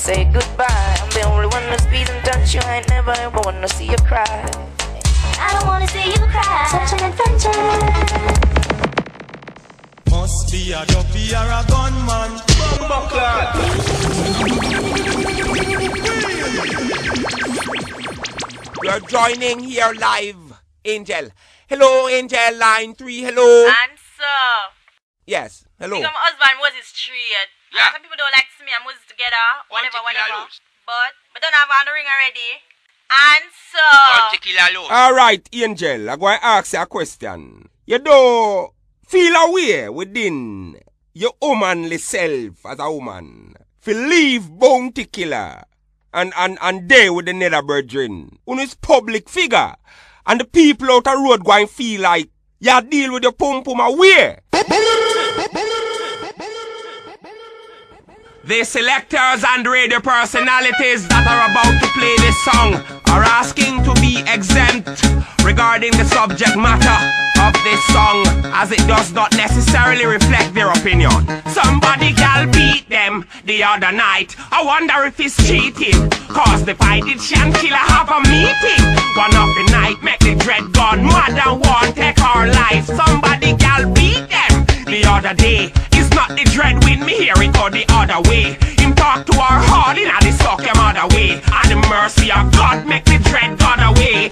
say goodbye. I'm the only one that squeeze and touch you. I ain't never ever wanna see you cry. I don't wanna see you cry. Such an adventure. Must be a duffy or a gunman. You're joining here live, Angel. Hello, Angel, line 3, hello. Answer. Yes, hello. Because my husband was straight. Yeah. Some people don't like to see me and Moses together. Whatever. But don't have on the ring already. Answer. Alright, Angel, I'm going to ask you a question. You don't feel aware within your womanly self as a woman to leave Bounty Killer and there with the nether brethren. When it's public figure and the people out the road going to feel like you deal with your pum-pum aware. The selectors and radio personalities that are about to play this song are asking to be exempt regarding the subject matter of this song, as it does not necessarily reflect their opinion. Somebody gal beat them the other night. I wonder if he's cheating, cause the Pidician killer have a meeting. One of the night make the dread gun mad and want take our life. Somebody gal beat them the other day. It's not the dread when me hear it or the other way. Him talk to our heart in the suck him other way. And the mercy of God make the dread gone away.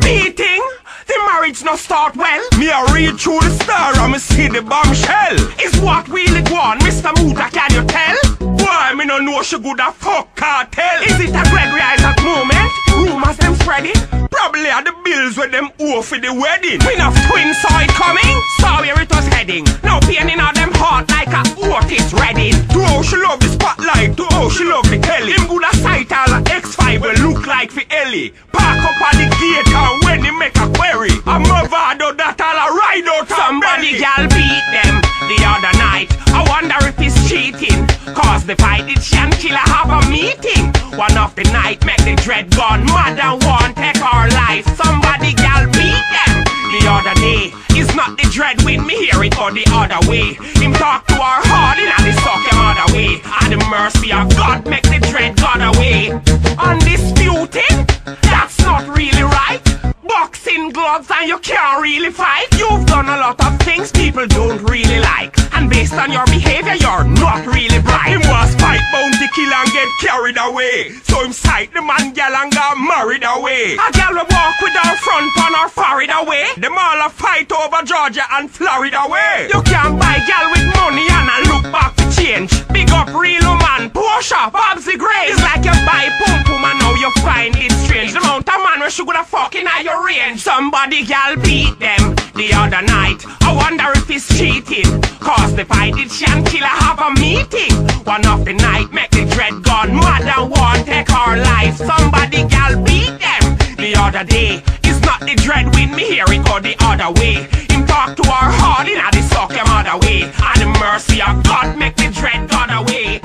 Beating? The marriage no start well. Me a read through the star and me see the bombshell. Is what really go on, Mr. Muta, can you tell? Why me no know she good a fuck cartel? Is it a Gregory Isaac moment? Rumors them spreading? Probably are the bills with them owe for the wedding. We enough twins saw it coming, saw where it was heading. Now pain in all them heart like a Otis Redding. To how she love the spotlight, to how she love the telly. Him good a sight all a X5 will look like for Ellie. Park up at the gate and when he make a query, a Movado that all a ride out. Somebody gal beat them the other night. I wonder if he's cheating, cause the Pidician killer have a meeting. One of the night make the dread gun mad and want take our life. Somebody gal beat them the other day. It's not the dread when me hear it or the other way. Him talk to our heart and the suck him other way. And the mercy of God make the dread gone away. Undisputed, that's not really right. Boxing gloves and you can't really fight. You've done a lot of things people don't really like, and based on your behavior you're not really bright. Him was fight Bounty Killer and get carried away, so him sight the man gal and got married away. A gal will walk with her front on her forehead away. Them all a fight over Georgia and Florida way. You can't buy gal with money and a look back to change. Big up real man, Porsche, Bobsy Gray. It's like you buy pum pum and now you find it strange. The amount of man where she gonna fucking at your range. Somebody gal beat them the other night. I wonder if he's cheating, cause the Pidician killer have a meeting. One of the night make the dread gun mad and want take our life. Somebody gal beat them the other day. It's not the dread when me hear it or the other way. Him talk to our heart in the suck him other way. And the mercy of God make the dread gone away.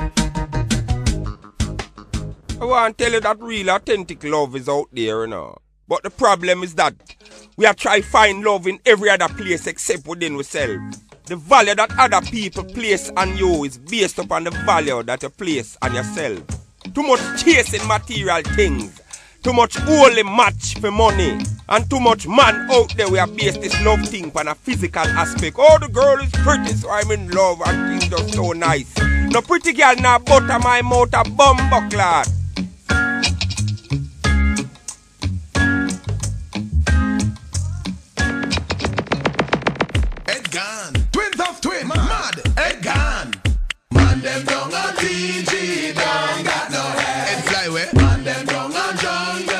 I want to tell you that real authentic love is out there, you know. But the problem is that we are trying to find love in every other place except within ourselves. The value that other people place on you is based upon the value that you place on yourself. Too much chasing material things, too much only match for money, and too much man out there we are based this love thing on a physical aspect. Oh, the girl is pretty, so I'm in love and things just so nice. No pretty girl now butter my mouth a bumbuckler. Twins of twins, mad, head gone. Man them down on TG, don't got no head. Head fly away. Man them down on jungle.